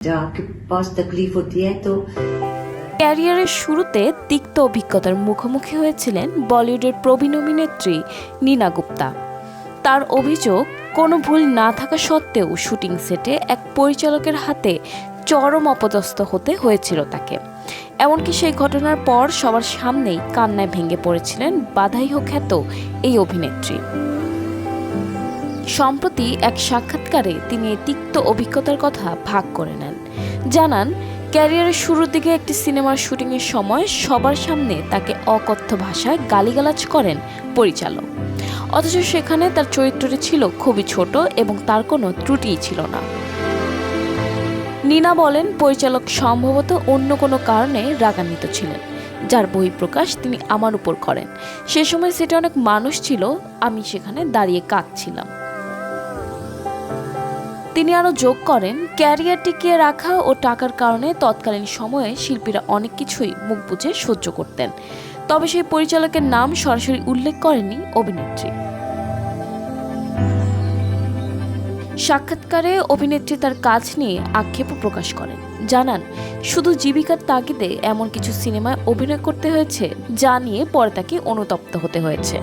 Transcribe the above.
आपके पास तकलीफ होती है तो ক্যারিয়ারের শুরুতে তিক্ত অভিজ্ঞতার মুখোমুখি হয়েছিলেন বলিউডের প্রবীণ অভিনেত্রী নীনা গুপ্তা। তার অভিযোগ, কোনো ভুল না থাকা সত্ত্বেও শুটিং সেটে এক পরিচালকের হাতে চরম অপদস্থ হতে হয়েছিল তাকে। এমনকি সেই ঘটনার পর সবার সামনেই কান্নায় ভেঙে পড়েছিলেন বাধাই হোক খ্যাত এই অভিনেত্রী। সম্প্রতি এক সাক্ষাৎকারে তিনি এই তিক্ত অভিজ্ঞতার কথা ভাগ করে নেন। জানান, ক্যারিয়ারের শুরুর দিকে একটি সিনেমার শুটিংয়ের সময় সবার সামনে তাকে অকথ্য ভাষায় গালিগালাজ করেন পরিচালক, অথচ সেখানে তার চরিত্রটি ছিল খুবই ছোট এবং তার কোনো ত্রুটিই ছিল না। নীনা বলেন, পরিচালক সম্ভবত অন্য কোনো কারণে রাগান্বিত ছিলেন, যার বহিঃপ্রকাশ তিনি আমার উপর করেন। সে সময় সেটা অনেক মানুষ ছিল, আমি সেখানে দাঁড়িয়ে কাঁদছিলাম। তিনি আরও যোগ করেন, ক্যারিয়ার টিকিয়ে রাখা ও টাকার কারণে তৎকালীন সময়ে শিল্পীরা অনেক কিছুই মুখ বুজে সহ্য করতেন, তবে সেই পরিচালকের নাম সরাসরি উল্লেখ করেনি অভিনেত্রী। সাক্ষাৎকারে অভিনেত্রী তার কাজ নিয়ে আক্ষেপও প্রকাশ করেন। জানান, শুধু জীবিকার তাগিদে এমন কিছু সিনেমায় অভিনয় করতে হয়েছে যা নিয়ে পরে তাকে অনুতপ্ত হতে হয়েছে।